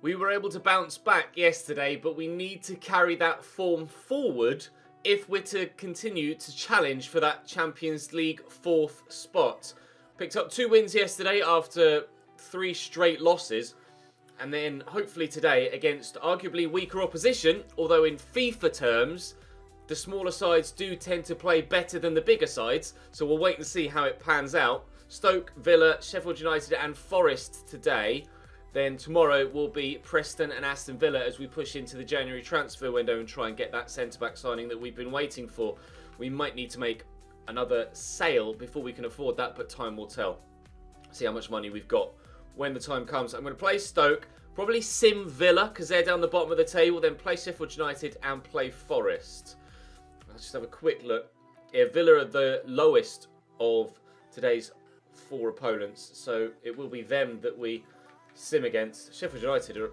We were able to bounce back yesterday, but we need to carry that form forward if we're to continue to challenge for that Champions League 4th spot. Picked up 2 wins yesterday after 3 straight losses. And then hopefully today against arguably weaker opposition, although in FIFA terms, the smaller sides do tend to play better than the bigger sides. So we'll wait and see how it pans out. Stoke, Villa, Sheffield United and Forest today. Then tomorrow will be Preston and Aston Villa as we push into the January transfer window and try and get that centre-back signing that we've been waiting for. We might need to make another sale before we can afford that, but time will tell. See how much money we've got when the time comes. I'm going to play Stoke, probably sim Villa because they're down the bottom of the table, then play Sheffield United and play Forest. Let's just have a quick look. Yeah, Villa are the lowest of today's 4 opponents, so it will be them that we sim against. Sheffield United are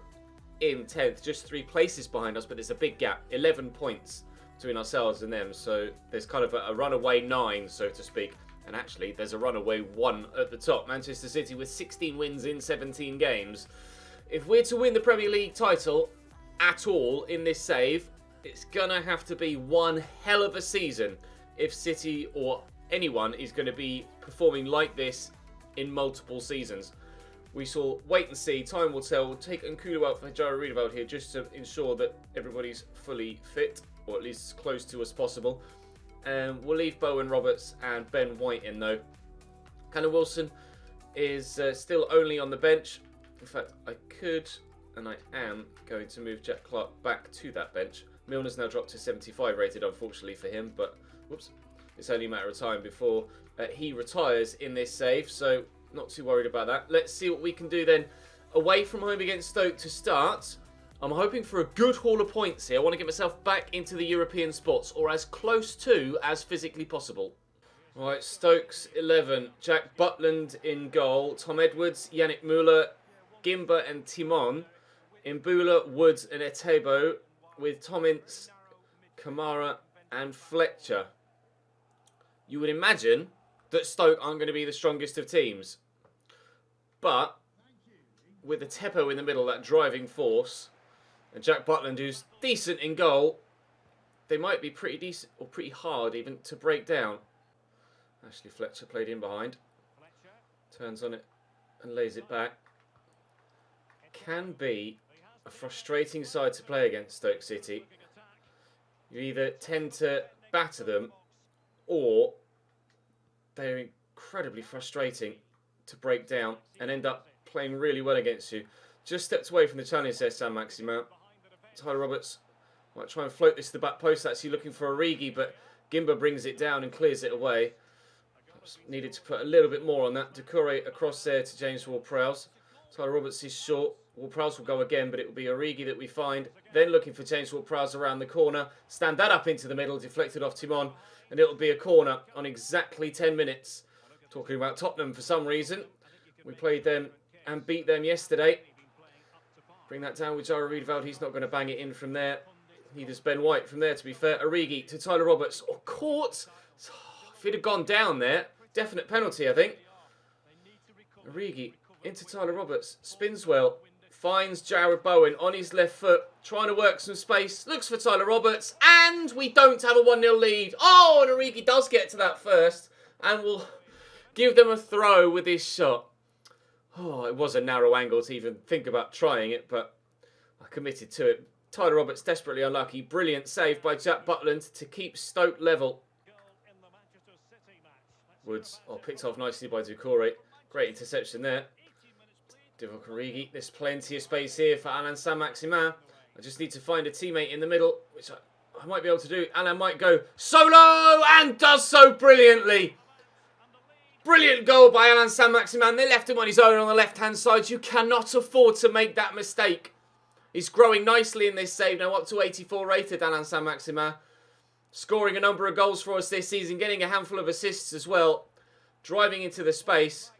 in 10th, just 3 places behind us, but there's a big gap, 11 points between ourselves and them, so there's kind of a runaway 9, so to speak, and actually there's a runaway 1 at the top. Manchester City with 16 wins in 17 games. If we're to win the Premier League title at all in this save, it's gonna have to be one hell of a season if City or anyone is going to be performing like this in multiple seasons. We shall wait and see. Time will tell. We'll take Nkudu out for Jaro Riedewald here just to ensure that everybody's fully fit, or at least as close to as possible. We'll leave Bowen Roberts and Ben White in though. Callum Wilson is still only on the bench. In fact, I could, and I am, going to move Jack Clark back to that bench. Milner's now dropped to 75 rated, unfortunately for him, but whoops, it's only a matter of time before he retires in this save, so not too worried about that. Let's see what we can do then away from home against Stoke to start. I'm hoping for a good haul of points here. I want to get myself back into the European spots, or as close to as physically possible. Right, Stoke's 11. Jack Butland in goal. Tom Edwards, Yannick Müller, Gimba and Timon. Mbula, Woods and Etebo, with Tommins, Kamara and Fletcher. You would imagine that Stoke aren't going to be the strongest of teams. But with Etebo in the middle, that driving force, and Jack Butland, who's decent in goal, they might be pretty decent, or pretty hard even, to break down. Ashley Fletcher played in behind. Turns on it and lays it back. Can be a frustrating side to play against Stoke City. You either tend to batter them, or they're incredibly frustrating to break down and end up playing really well against you. Just stepped away from the challenge there, Sam Maximin. Tyler Roberts might try and float this to the back post, actually looking for Origi, but Gimba brings it down and clears it away. Perhaps needed to put a little bit more on that. Doucouré across there to James Ward-Prowse. Tyler Roberts is short. Ward-Prowse will go again, but it will be Origi that we find. Then looking for James Ward-Prowse around the corner. Stand that up into the middle, deflected off Timon. And it'll be a corner on exactly 10 minutes. Talking about Tottenham for some reason. We played them and beat them yesterday. Bring that down with Jaro Riedewald. He's not going to bang it in from there. Neither's Ben White from there, to be fair. Origi to Tyler Roberts. Oh, caught. If he'd have gone down there, definite penalty, I think. Origi into Tyler Roberts. Spins well. Finds Jared Bowen on his left foot. Trying to work some space. Looks for Tyler Roberts. And we don't have a 1-0 lead. Oh, and Origi does get to that first. And will give them a throw with his shot. Oh, it was a narrow angle to even think about trying it, but I committed to it. Tyler Roberts desperately unlucky. Brilliant save by Jack Butland to keep Stoke level. Woods, picked off nicely by Doucouré. Great interception there. Divock Origi. There's plenty of space here for Alain Saint-Maximin. I just need to find a teammate in the middle, which I might be able to do. Alain might go solo and does so brilliantly. Brilliant goal by Alain Saint-Maximin. They left him on his own on the left-hand side. You cannot afford to make that mistake. He's growing nicely in this save. Now up to 84 rated, Alain Saint-Maximin. Scoring a number of goals for us this season. Getting a handful of assists as well. Driving into the space.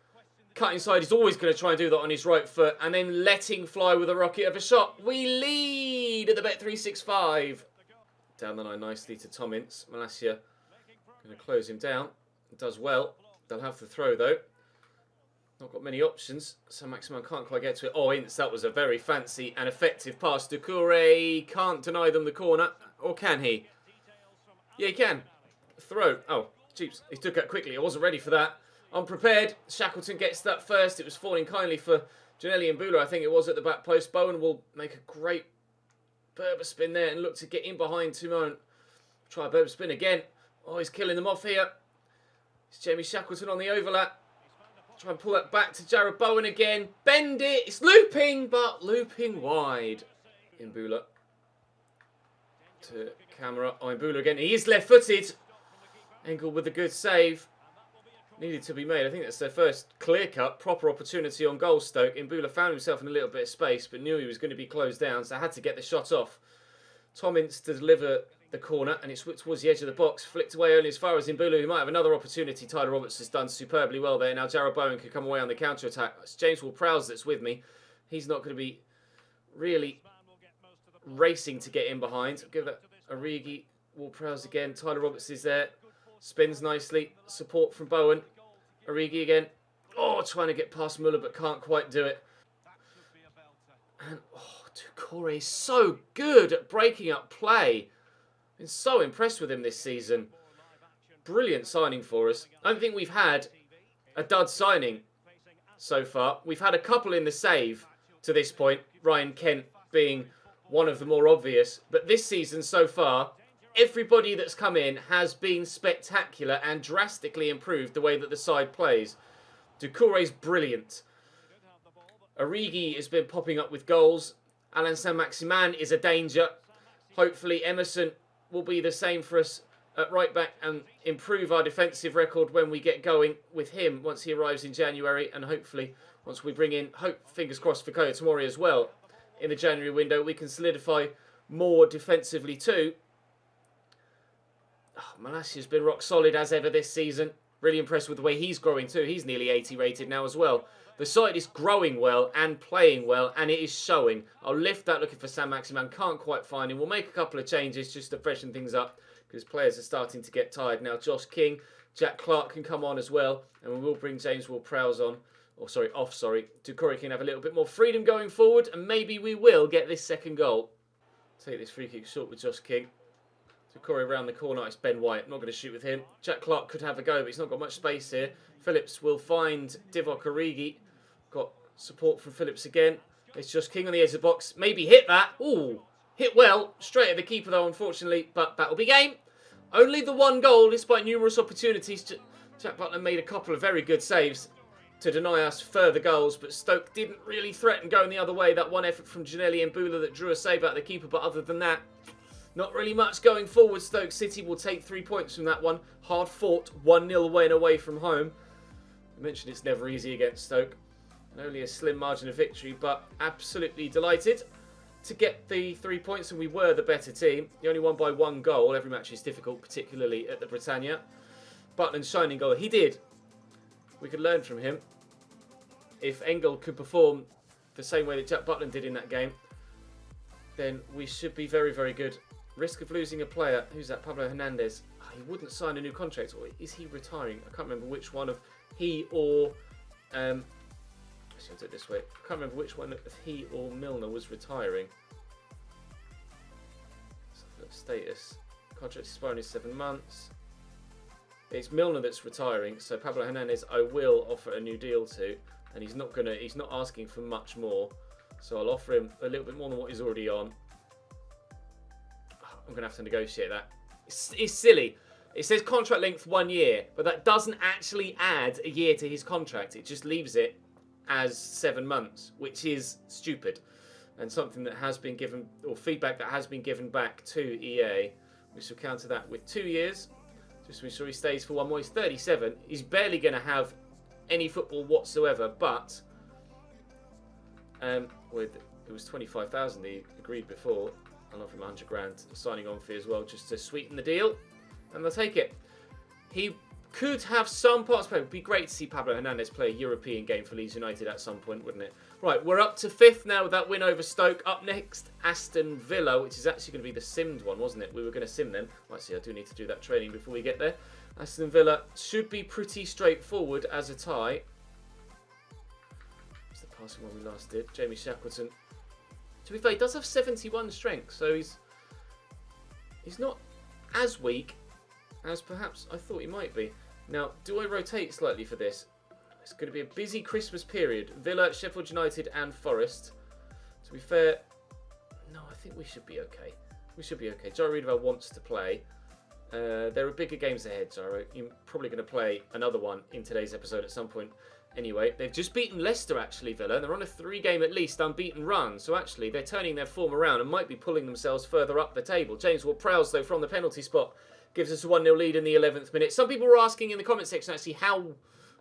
Cutting side. He's always going to try and do that on his right foot. And then letting fly with a rocket of a shot. We lead at the Bet365. Down the line nicely to Tommins. Malacia going to close him down. Does well. They'll have the throw though. Not got many options. Saint-Maximin can't quite get to it. Oh, Ince, that was a very fancy and effective pass. Doucouré can't deny them the corner. Or can he? Yeah, he can. Throw. Oh, jeeps. He took it quickly. I wasn't ready for that. Unprepared. Shackleton gets that first. It was falling kindly for Janelli and Bula, I think it was, at the back post. Bowen will make a great Berber spin there and look to get in behind Tumone. Try a Berber spin again. Oh, he's killing them off here. It's Jamie Shackleton on the overlap. Try and pull that back to Jared Bowen again. Bend it. It's looping, but looping wide. Imbula to camera. Oh, Imbula again. He is left-footed. Engel with a good save. Needed to be made. I think that's their first clear-cut, proper opportunity on goal, Stoke. Imbula found himself in a little bit of space, but knew he was going to be closed down, so had to get the shot off. Tom Ince to deliver the corner, and it's towards the edge of the box. Flicked away only as far as Imbula, who might have another opportunity. Tyler Roberts has done superbly well there. Now Jared Bowen could come away on the counter-attack. It's James Ward-Prowse that's with me. He's not going to be really racing to get in behind. Give that Origi. Ward-Prowse again. Tyler Roberts is there. Spins nicely. Support from Bowen. Origi again. Oh, trying to get past Muller, but can't quite do it. And, oh, Doucouré is so good at breaking up play. Been so impressed with him this season. Brilliant signing for us. I don't think we've had a dud signing so far. We've had a couple in the save to this point. Ryan Kent being one of the more obvious. But this season so far, everybody that's come in has been spectacular and drastically improved the way that the side plays. Doucouré's brilliant. Origi has been popping up with goals. Alain Saint-Maximin is a danger. Hopefully Emerson will be the same for us at right back and improve our defensive record when we get going with him once he arrives in January, and hopefully once we bring in, fingers crossed for Kaya Tomori as well, in the January window, we can solidify more defensively too. Oh, Malassia's been rock solid as ever this season. Really impressed with the way he's growing too. He's nearly 80 rated now as well. The side is growing well and playing well, and it is showing. I'll lift that looking for Saint-Maximin. Can't quite find him. We'll make a couple of changes just to freshen things up because players are starting to get tired now. Josh King, Jack Clark can come on as well, and we will bring James Ward-Prowse on. Off. Doucouré can have a little bit more freedom going forward, and maybe we will get this second goal. Take this free kick short with Josh King. Doucouré around the corner. It's Ben White. I'm not going to shoot with him. Jack Clark could have a go, but he's not got much space here. Phillips will find Divock Origi. Got support from Phillips again. It's just King on the edge of the box. Maybe hit that. Ooh, hit well. Straight at the keeper though, unfortunately. But that'll be game. Only the one goal, despite numerous opportunities. Jack Butler made a couple of very good saves to deny us further goals, but Stoke didn't really threaten going the other way. That one effort from Janelli and Bula that drew a save out of the keeper, but other than that, not really much going forward. Stoke City will take 3 points from that one. Hard fought, 1-0 win away from home. I mentioned it's never easy against Stoke. Only a slim margin of victory, but absolutely delighted to get the 3 points, and we were the better team. You only won by 1 goal. Every match is difficult, particularly at the Britannia. Butland's shining goal. He did. We could learn from him. If Engel could perform the same way that Jack Butland did in that game, then we should be very, very good. Risk of losing a player. Who's that? Pablo Hernandez. Oh, he wouldn't sign a new contract. Or is he retiring? I can't remember which one of he or... I'll do it this way. I can't remember which one of he or Milner was retiring. Status. Contract expiring in 7 months. It's Milner that's retiring, so Pablo Hernandez I will offer a new deal to, and he's not asking for much more, so I'll offer him a little bit more than what he's already on. I'm gonna have to negotiate that. It's silly. It says contract length 1 year, but that doesn't actually add a year to his contract. It just leaves it as 7 months, which is stupid, and something that has been given, or feedback that has been given back to EA. We shall counter that with 2 years. Just to make sure he stays for 1 more. He's 37. He's barely going to have any football whatsoever, but it was 25,000 he agreed before. I'll offer him 100 grand signing on fee as well, just to sweeten the deal, and they'll take it. He could have some parts play. It would be great to see Pablo Hernandez play a European game for Leeds United at some point, wouldn't it? Right, we're up to 5th now with that win over Stoke. Up next, Aston Villa, which is actually going to be the simmed one, wasn't it? We were going to sim them. Right, see, I do need to do that training before we get there. Aston Villa should be pretty straightforward as a tie. passing one we last did. Jamie Shackleton. To be fair, he does have 71 strength, so he's not as weak as perhaps I thought he might be. Now, do I rotate slightly for this? It's going to be a busy Christmas period. Villa, Sheffield United and Forest. To be fair, no, I think we should be okay. We should be okay. Gyro Readerville wants to play. There are bigger games ahead, Gyro. You're probably going to play another one in today's episode at some point. Anyway, they've just beaten Leicester, actually, Villa. They're on a 3-game at least unbeaten run. So actually, they're turning their form around and might be pulling themselves further up the table. James Ward-Prowse, though, from the penalty spot, gives us a 1-0 lead in the 11th minute. Some people were asking in the comment section, actually,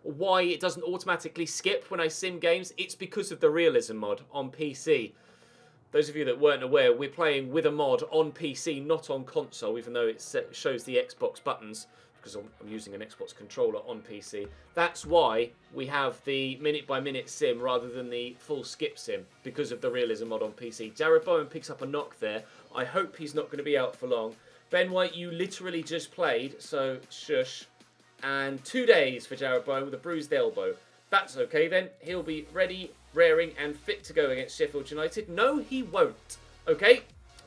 why it doesn't automatically skip when I sim games. It's because of the realism mod on PC. Those of you that weren't aware, we're playing with a mod on PC, not on console, even though it shows the Xbox buttons, because I'm using an Xbox controller on PC. That's why we have the minute-by-minute sim rather than the full skip sim, because of the realism mod on PC. Jared Bowen picks up a knock there. I hope he's not going to be out for long. Ben White, you literally just played, so shush. And 2 days for Jared Bowen with a bruised elbow. That's okay then. He'll be ready, raring and fit to go against Sheffield United. No, he won't. Okay?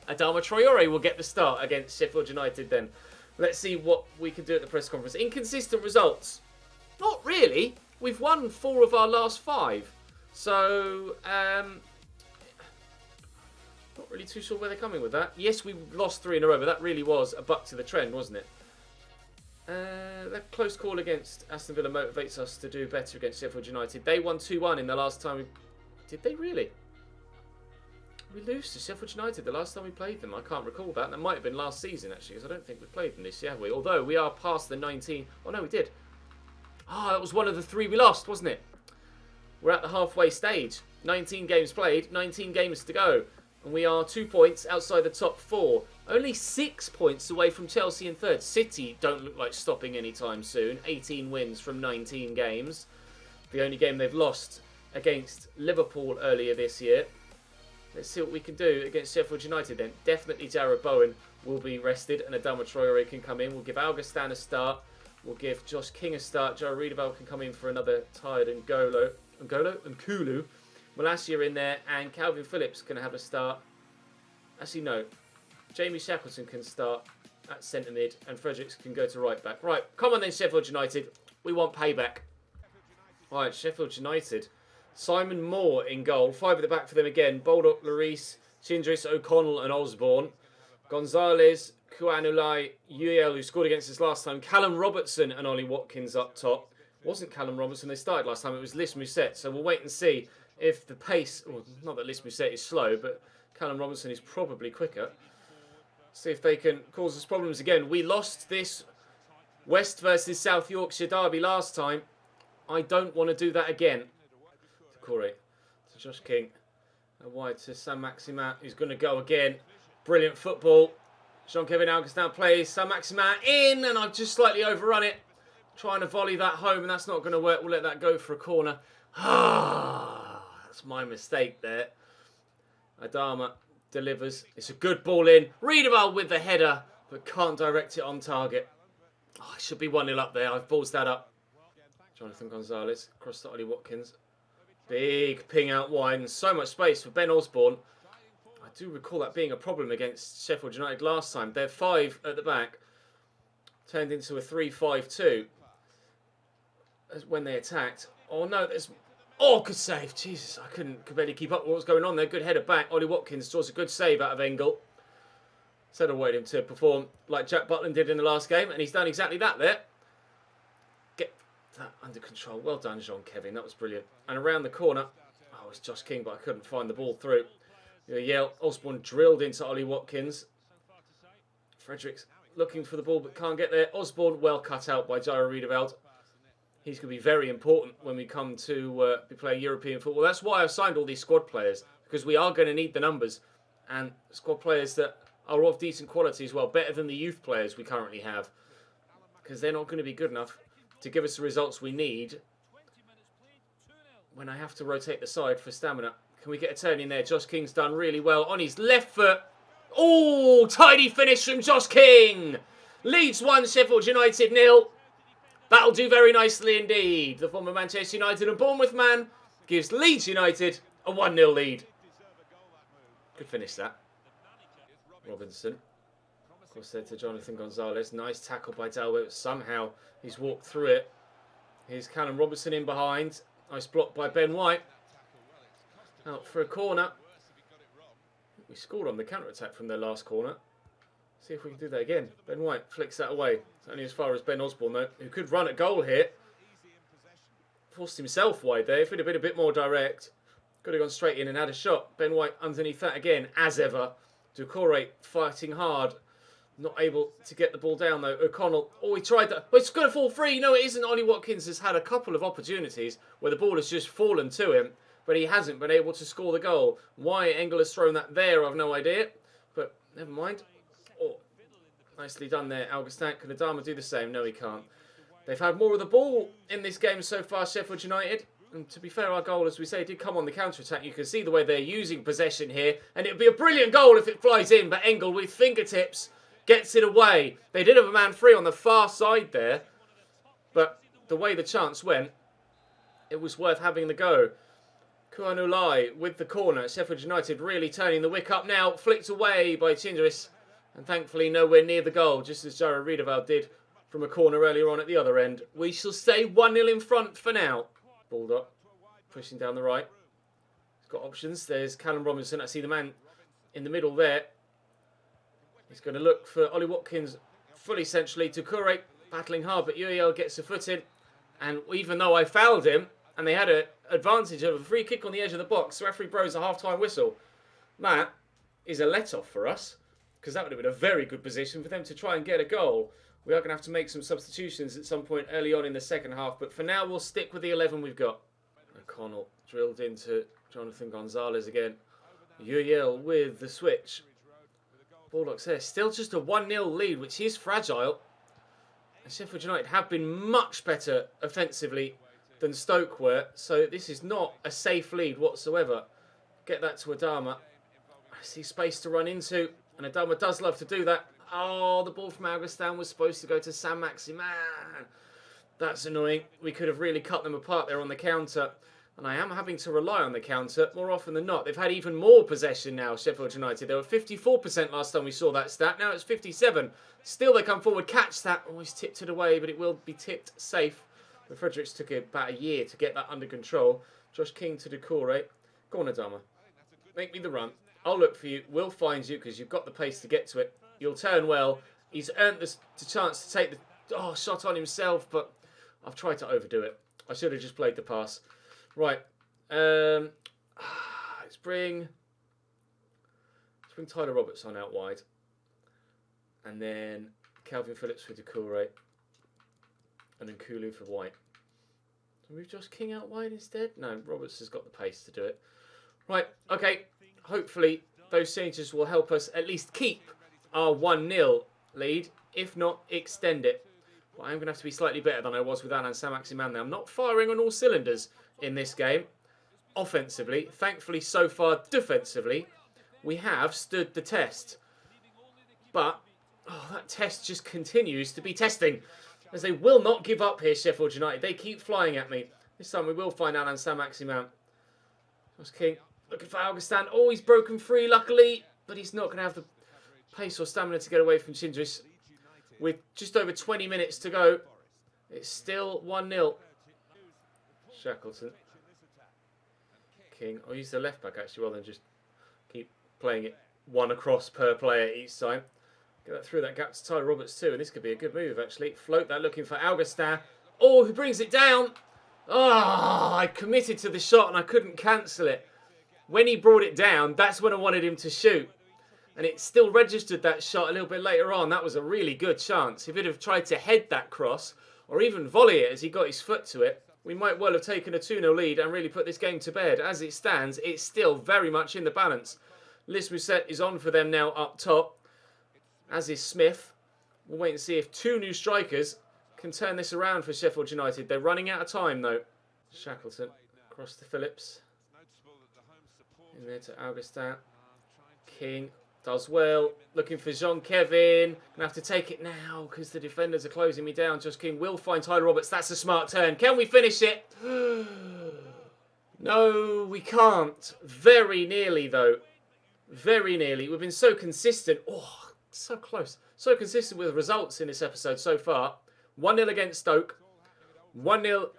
Adama Traore will get the start against Sheffield United then. Let's see what we can do at the press conference. Inconsistent results. Not really. We've won 4 of our last 5. So, not really too sure where they're coming with that. Yes, we lost 3 in a row, but that really was a buck to the trend, wasn't it? That close call against Aston Villa motivates us to do better against Sheffield United. They won 2-1 in the last time we... Did they really? We lose to Sheffield United the last time we played them. I can't recall that. That might have been last season, actually, because I don't think we've played them this year, have we? Although we are past the 19... Oh, no, we did. Ah, that was one of the 3 we lost, wasn't it? We're at the halfway stage. 19 games played, 19 games to go. And we are 2 points outside the top 4. Only 6 points away from Chelsea in third. City don't look like stopping anytime soon. 18 wins from 19 games. The only game they've lost against Liverpool earlier this year. Let's see what we can do against Sheffield United then. Definitely Jared Bowen will be rested and Adama Traore can come in. We'll give Augustin a start. We'll give Josh King a start. Joe Readerville can come in for another tired N'Golo and Kulu. Malacia in there, and Calvin Phillips can have a start. Actually, no. Jamie Shackleton can start at centre mid, and Fredericks can go to right back. Right, come on then, Sheffield United. We want payback. Right, Sheffield United. Simon Moore in goal. 5 at the back for them again. Baldock, Lloris, Chindris, O'Connell, and Osborne. Gonzalez, Kuanulai, Uyel, who scored against us last time. Callum Robertson and Ollie Watkins up top. Wasn't Callum Robertson they started last time. It was Lis Musset. So we'll wait and see if the pace... Well, not that Lis Musset is slow, but Callum Robertson is probably quicker. See if they can cause us problems again. We lost this West versus South Yorkshire derby last time. I don't want to do that again. To Corey. To Josh King. Wide to Saint-Maximin, who's going to go again. Brilliant football. Jean-Kevin Augustin plays. Saint-Maximin in, and I've just slightly overrun it. Trying to volley that home, and that's not going to work. We'll let that go for a corner. That's my mistake there. Adama delivers. It's a good ball in. Readerville with the header, but can't direct it on target. Oh, it should be 1-0 up there. I've ballsed that up. Jonathan Gonzalez across to Ollie Watkins. Big ping out wide and so much space for Ben Osborne. I do recall that being a problem against Sheffield United last time. Their 5 at the back turned into a 3-5-2 when they attacked. Oh no, there's... Oh, good save. Jesus, I could barely keep up with what was going on there. Good header back. Ollie Watkins draws a good save out of Engel. Instead of waiting to perform like Jack Butland did in the last game, and he's done exactly that there. Get that under control. Well done, Jean-Kevin. That was brilliant. And around the corner, oh, it's Josh King, but I couldn't find the ball through. Yale, Osborne drilled into Ollie Watkins. Fredericks looking for the ball, but can't get there. Osborne well cut out by Jairo Riedeveld. He's going to be very important when we come to be playing European football. That's why I've signed all these squad players, because we are going to need the numbers. And squad players that are of decent quality as well, better than the youth players we currently have. Because they're not going to be good enough to give us the results we need when I have to rotate the side for stamina. Can we get a turn in there? Josh King's done really well on his left foot. Oh, tidy finish from Josh King. Leeds 1, Sheffield United 0. That'll do very nicely indeed. The former Manchester United and Bournemouth man gives Leeds United a 1-0 lead. Good finish that. Robinson. Of course, there to Jonathan Gonzalez. Nice tackle by Delwell. Somehow he's walked through it. Here's Callum Robinson in behind. Nice block by Ben White. Out for a corner. We scored on the counter-attack from their last corner. See if we can do that again. Ben White flicks that away. It's only as far as Ben Osborne, though, who could run at goal here. Forced himself wide there. If he'd have been a bit more direct, could have gone straight in and had a shot. Ben White underneath that again, as ever. Doucouré fighting hard. Not able to get the ball down, though. O'Connell, oh, he tried that. But it's going to fall free. No, it isn't. Ollie Watkins has had a couple of opportunities where the ball has just fallen to him, but he hasn't been able to score the goal. Why Engel has thrown that there, I've no idea. But never mind. Oh, nicely done there, Augustin. Can Adama do the same? No, he can't. They've had more of the ball in this game so far, Sheffield United. And to be fair, our goal, as we say, did come on the counter-attack. You can see the way they're using possession here. And it would be a brilliant goal if it flies in. But Engel, with fingertips, gets it away. They did have a man free on the far side there. But the way the chance went, it was worth having the go. Kuanulai with the corner. Sheffield United really turning the wick up now. Flicked away by Chindris. And thankfully nowhere near the goal, just as Jared Riedewald did from a corner earlier on at the other end. We shall stay 1-0 in front for now. Baldock pushing down the right. He's got options. There's Callum Robinson. I see the man in the middle there. He's going to look for Ollie Watkins fully centrally. Doucouré battling hard, but UEL gets a foot in. And even though I fouled him, and they had an advantage of a free kick on the edge of the box, the referee blows a half-time whistle. That is a let-off for us, because that would have been a very good position for them to try and get a goal. We are going to have to make some substitutions at some point early on in the second half, but for now we'll stick with the 11 we've got. O'Connell drilled into Jonathan Gonzalez again. UEL with the switch. Baldock's there. Still just a 1-0 lead, which is fragile. And Sheffield United have been much better offensively than Stoke were, so this is not a safe lead whatsoever. Get that to Adama. I see space to run into, and Adama does love to do that. Oh, the ball from Augustin was supposed to go to Saint-Maximin. That's annoying. We could have really cut them apart there on the counter. And I am having to rely on the counter more often than not. They've had even more possession now, Sheffield United. They were 54% last time we saw that stat. Now it's 57. Still they come forward, catch that. Always tipped it away, but it will be tipped safe. But Fredericks took about a year to get that under control. Josh King to Doucouré. Go on, Adama. Make me the run. I'll look for you. We'll find you because you've got the pace to get to it. You'll turn well. He's earned the chance to take the shot on himself, but I've tried to overdo it. I should have just played the pass. Right. Let's bring Tyler Roberts on out wide. And then Calvin Phillips for Doucouré. And then Kulu for White. So move Josh King out wide instead? No, Roberts has got the pace to do it. Right, okay. Hopefully those changes will help us at least keep our 1-0 lead, if not extend it. But I'm going to have to be slightly better than I was with Alan Saint-Maximin now. I'm not firing on all cylinders in this game. Offensively, thankfully so far defensively, we have stood the test. But that test just continues to be testing, as they will not give up here, Sheffield United. They keep flying at me. This time we will find Alan Saint-Maximin. Josh King looking for Augustin. Oh, he's broken free, luckily, but he's not going to have the pace or stamina to get away from Chindris. With just over 20 minutes to go, it's still 1-0. Shackleton. King. I'll use the left back actually rather than just keep playing it one across per player each time. Get that through that gap to Tyler Roberts too, and this could be a good move actually. Float that looking for Augustin. Oh, he brings it down. Oh, I committed to the shot and I couldn't cancel it. When he brought it down, that's when I wanted him to shoot. And it still registered that shot a little bit later on. That was a really good chance. If he'd have tried to head that cross, or even volley it as he got his foot to it, we might well have taken a 2-0 lead and really put this game to bed. As it stands, it's still very much in the balance. Liz Musset is on for them now up top, as is Smith. We'll wait and see if two new strikers can turn this around for Sheffield United. They're running out of time, though. Shackleton across to Phillips. In there to Augustin. King does well. Looking for Jean-Kevin. Gonna have to take it now because the defenders are closing me down. Josh King will find Tyler Roberts. That's a smart turn. Can we finish it? No, we can't. Very nearly, though. Very nearly. We've been so consistent. Oh, so close. So consistent with results in this episode so far. 1-0 against Stoke. 1-0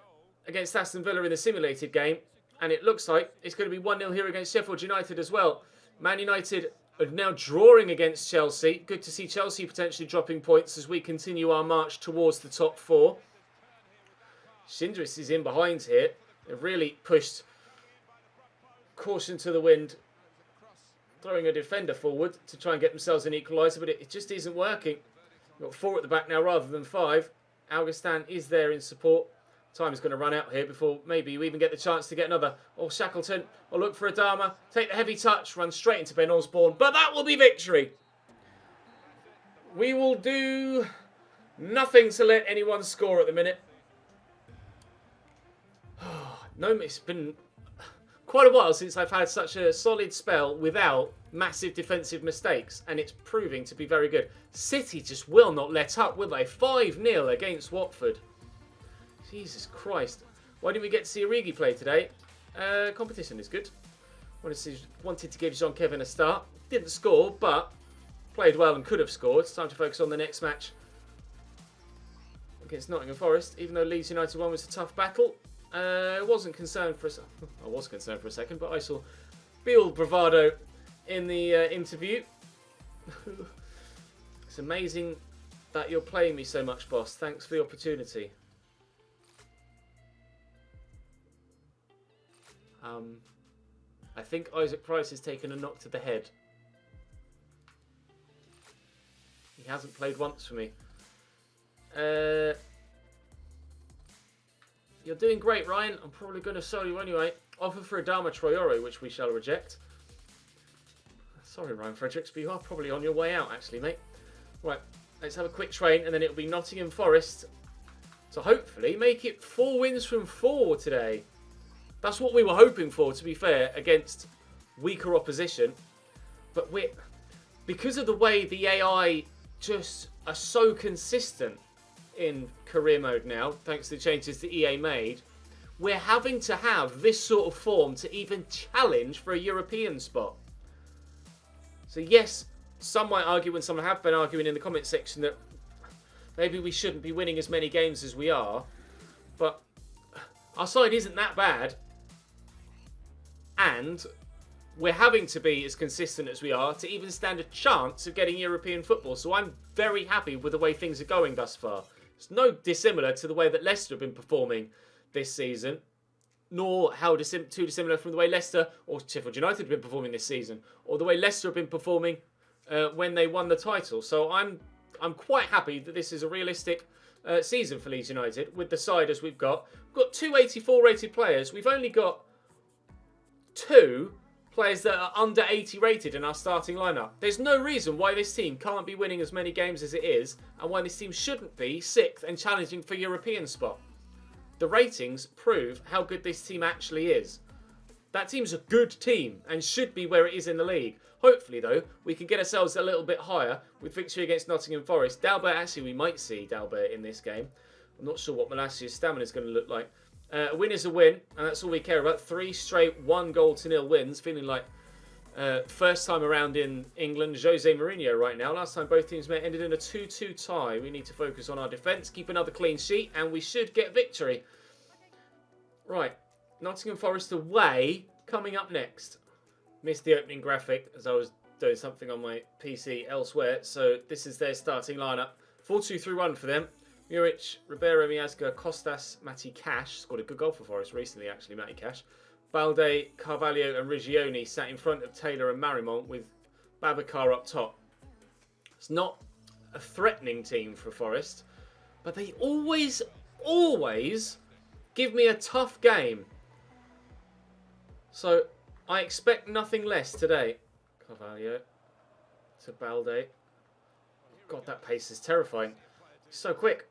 against Aston Villa in the simulated game. And it looks like it's going to be 1-0 here against Sheffield United as well. Man United are now drawing against Chelsea. Good to see Chelsea potentially dropping points as we continue our march towards the top 4. Shindris is in behind here. They've really pushed caution to the wind, throwing a defender forward to try and get themselves an equaliser, but it just isn't working. We've got 4 at the back now rather than 5. Augustin is there in support. Time is going to run out here before maybe you even get the chance to get another. Or Shackleton will look for Adama. Take the heavy touch, run straight into Ben Osborne. But that will be victory. We will do nothing to let anyone score at the minute. No, it's been quite a while since I've had such a solid spell without massive defensive mistakes, and it's proving to be very good. City just will not let up, will they? 5-0 against Watford. Jesus Christ. Why didn't we get to see Origi play today? Competition is good. Wanted to give Jean-Kevin a start. Didn't score, but played well and could have scored. It's time to focus on the next match against Nottingham Forest. Even though Leeds United 1 was a tough battle, I was concerned for a second, but I saw Bill bravado in the interview. It's amazing that you're playing me so much, boss. Thanks for the opportunity. I think Isaac Price has taken a knock to the head. He hasn't played once for me. You're doing great, Ryan. I'm probably going to sell you anyway. Offer for Adama Traore, which we shall reject. Sorry, Ryan Fredericks, but you are probably on your way out, actually, mate. Right, let's have a quick train, and then it'll be Nottingham Forest to hopefully make it 4 wins from 4 today. That's what we were hoping for, to be fair, against weaker opposition. But because of the way the AI just are so consistent in career mode now, thanks to the changes that EA made, we're having to have this sort of form to even challenge for a European spot. So yes, some might argue, and some have been arguing in the comment section, that maybe we shouldn't be winning as many games as we are, but our side isn't that bad, and we're having to be as consistent as we are to even stand a chance of getting European football. So I'm very happy with the way things are going thus far. It's no dissimilar to the way that Leicester have been performing this season, nor how too dissimilar from the way Leicester or Sheffield United have been performing this season, or the way Leicester have been performing when they won the title. So I'm quite happy that this is a realistic season for Leeds United with the side as we've got. We've got 2 84 rated players. We've only got 2 players that are under 80 rated in our starting lineup. There's no reason why this team can't be winning as many games as it is, and why this team shouldn't be 6th and challenging for European spot. The ratings prove how good this team actually is. That team's a good team and should be where it is in the league. Hopefully, though, we can get ourselves a little bit higher with victory against Nottingham Forest. Dalbert, actually, we might see Dalbert in this game. I'm not sure what Malassia's stamina is going to look like. A win is a win, and that's all we care about. 3 straight 1-0 wins. Feeling like first time around in England, Jose Mourinho right now. Last time both teams met ended in a 2-2 tie. We need to focus on our defence, keep another clean sheet, and we should get victory. Right, Nottingham Forest away, coming up next. Missed the opening graphic as I was doing something on my PC elsewhere, so this is their starting lineup. 4-2-3-1 for them. Muric, Ribeiro, Miazga, Costas, Matty Cash. Scored a good goal for Forest recently, actually, Matty Cash. Balde, Carvalho and Rigioni sat in front of Taylor and Marimont with Babacar up top. It's not a threatening team for Forest, but they always give me a tough game. So I expect nothing less today. Carvalho to Balde. God, that pace is terrifying. He's so quick.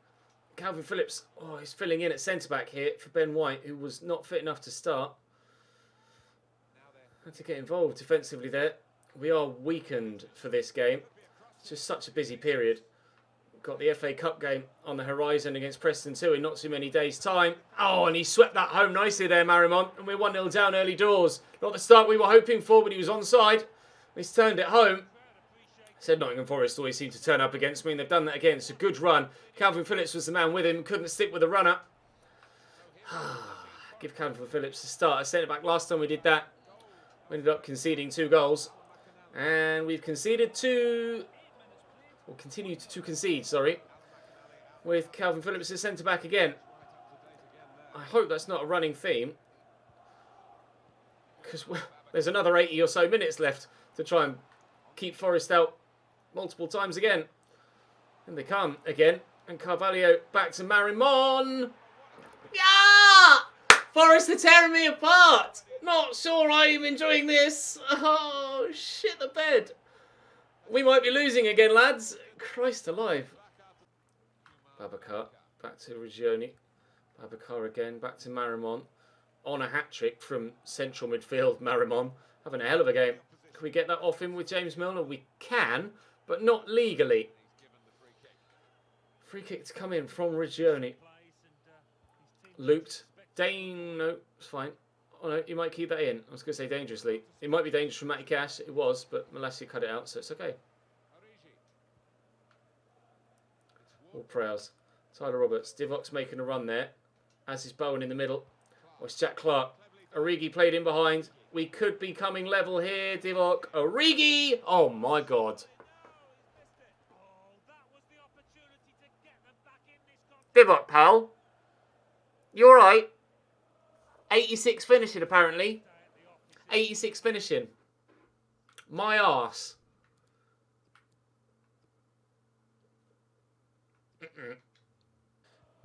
Calvin Phillips, he's filling in at centre-back here for Ben White, who was not fit enough to start. Had to get involved defensively there. We are weakened for this game. It's just such a busy period. Got the FA Cup game on the horizon against Preston too in not too many days' time. Oh, and he swept that home nicely there, Marimon. And we're 1-0 down early doors. Not the start we were hoping for, but he was onside. He's turned it home. I said Nottingham Forest always seem to turn up against me, and they've done that again. It's a good run. Calvin Phillips was the man with him. Couldn't stick with the runner. Give Calvin Phillips a start. I sent it back last time we did that. We ended up conceding 2 goals. And we've conceded 2... Or continued to concede, sorry. With Calvin Phillips as centre-back again. I hope that's not a running theme. Because there's another 80 or so minutes left to try and keep Forest out multiple times again. And they come again. And Carvalho back to Marimon. Yeah! Forest are tearing me apart. Not sure I am enjoying this. Oh, shit the bed. We might be losing again, lads. Christ alive. Babacar, back to Regioni. Babacar again, back to Marimon. On a hat-trick from central midfield, Marimon. Having a hell of a game. Can we get that off him with James Milner? We can, but not legally. Free kick to come in from Regioni. Looped. Dane, no, it's fine. Oh no, you might keep that in. I was going to say dangerously. It might be dangerous from Matty Cash. It was, but Malacia cut it out, so it's okay. All prayers. Tyler Roberts. Divock's making a run there. As is Bowen in the middle. Oh, it's Jack Clark. Origi played in behind. We could be coming level here. Divock. Origi! Oh my God. Divock, pal. You alright? 86 finishing, apparently. 86 finishing. My arse.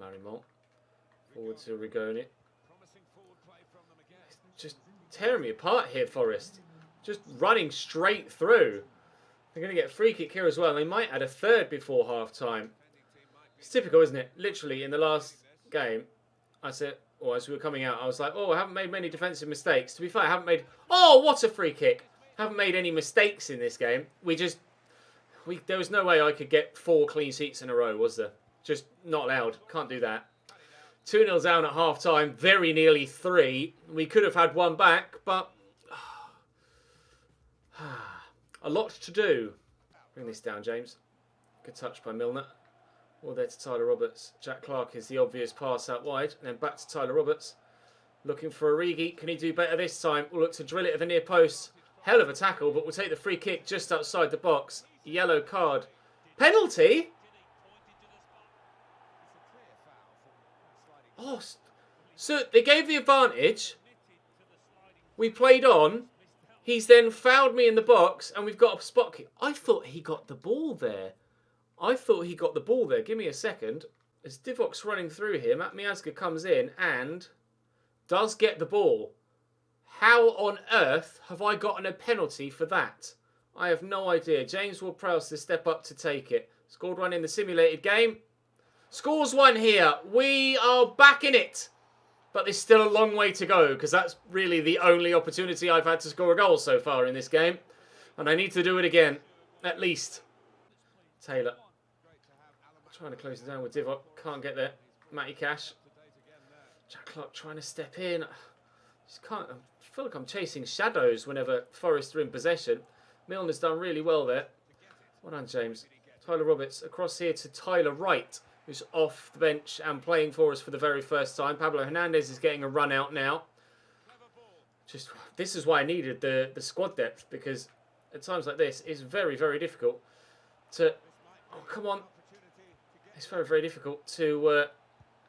Marimont. Forward to Rigoni. Just tearing me apart here, Forest. Just running straight through. They're going to get a free kick here as well. They might add a third before half-time. It's typical, isn't it? Literally, in the last game, I said... Or as we were coming out, I was like, oh, I haven't made many defensive mistakes. To be fair, I haven't made... Oh, what a free kick. Haven't made any mistakes in this game. There was no way I could get 4 clean sheets in a row, was there? Just not allowed. Can't do that. 2-0 down at half-time. Very nearly 3. We could have had 1 back, but... a lot to do. Bring this down, James. Good touch by Milner. All there to Tyler Roberts. Jack Clark is the obvious pass out wide. And then back to Tyler Roberts. Looking for Origi. Can he do better this time? We'll look to drill it at the near post. Hell of a tackle, but we'll take the free kick just outside the box. Yellow card. Penalty? Oh, so they gave the advantage. We played on. He's then fouled me in the box and we've got a spot kick. I thought he got the ball there. Give me a second. As Divock's running through here, Matt Miazga comes in and does get the ball. How on earth have I gotten a penalty for that? I have no idea. James Ward-Prowse to step up to take it. Scored 1 in the simulated game. Scores 1 here. We are back in it. But there's still a long way to go because that's really the only opportunity I've had to score a goal so far in this game. And I need to do it again, at least. Taylor. Trying to close it down with Divock. Can't get there. Matty Cash. Jack Clark trying to step in. Just can't. I feel like I'm chasing shadows whenever Forest are in possession. Milner's done really well there. Well done, James. Tyler Roberts across here to Tyler Wright, who's off the bench and playing for us for the very first time. Pablo Hernandez is getting a run out now. This is why I needed the squad depth, because at times like this, it's very, very difficult to... Oh, come on. It's very, very difficult to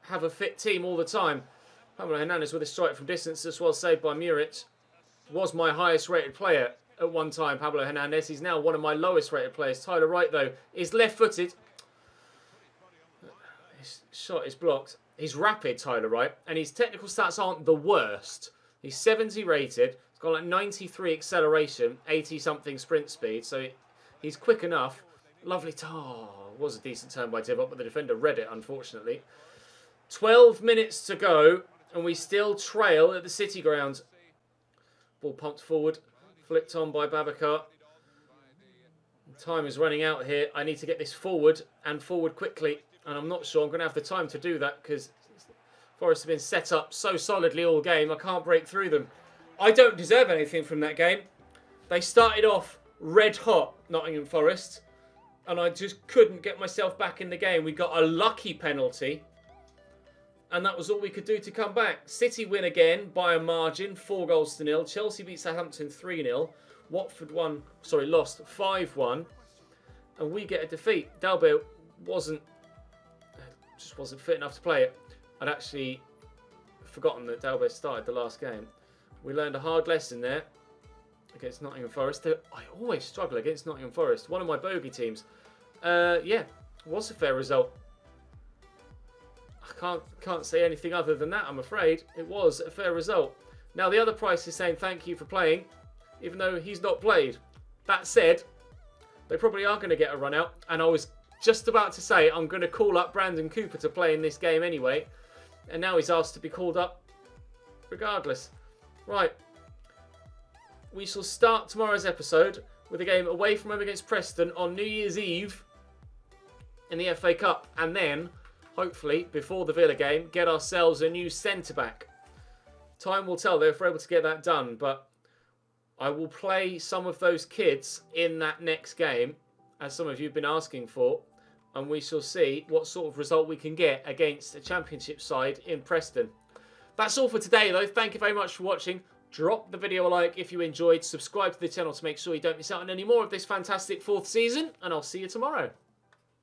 have a fit team all the time. Pablo Hernandez with a strike from distance, as well saved by Muric. Was my highest rated player at one time, Pablo Hernandez. He's now one of my lowest rated players. Tyler Wright, though, is left-footed. His shot is blocked. He's rapid, Tyler Wright, and his technical stats aren't the worst. He's 70 rated. He's got like 93 acceleration, 80-something sprint speed, so he's quick enough. Lovely. Oh, was a decent turn by Divock, but the defender read it, unfortunately. 12 minutes to go, and we still trail at the City ground. Ball pumped forward, flicked on by Babacar. Time is running out here. I need to get this forward and forward quickly. And I'm not sure I'm going to have the time to do that because Forest have been set up so solidly all game. I can't break through them. I don't deserve anything from that game. They started off red hot, Nottingham Forest. And I just couldn't get myself back in the game. We got a lucky penalty. And that was all we could do to come back. City win again by a margin, 4-0. Chelsea beat Southampton 3-0. Watford lost 5-1. And we get a defeat. Dalbert just wasn't fit enough to play it. I'd actually forgotten that Dalbert started the last game. We learned a hard lesson there against Nottingham Forest. I always struggle against Nottingham Forest. One of my bogey teams. Yeah, was a fair result. I can't say anything other than that, I'm afraid. It was a fair result. Now, the other price is saying thank you for playing, even though he's not played. That said, they probably are going to get a run out. And I was just about to say I'm going to call up Brandon Cooper to play in this game anyway. And now he's asked to be called up regardless. Right. We shall start tomorrow's episode with a game away from home against Preston on New Year's Eve in the FA Cup. And then, hopefully, before the Villa game, get ourselves a new centre-back. Time will tell if we're able to get that done. But I will play some of those kids in that next game, as some of you have been asking for. And we shall see what sort of result we can get against a Championship side in Preston. That's all for today, though. Thank you very much for watching. Drop the video a like if you enjoyed. Subscribe to the channel to make sure you don't miss out on any more of this fantastic 4th season. And I'll see you tomorrow.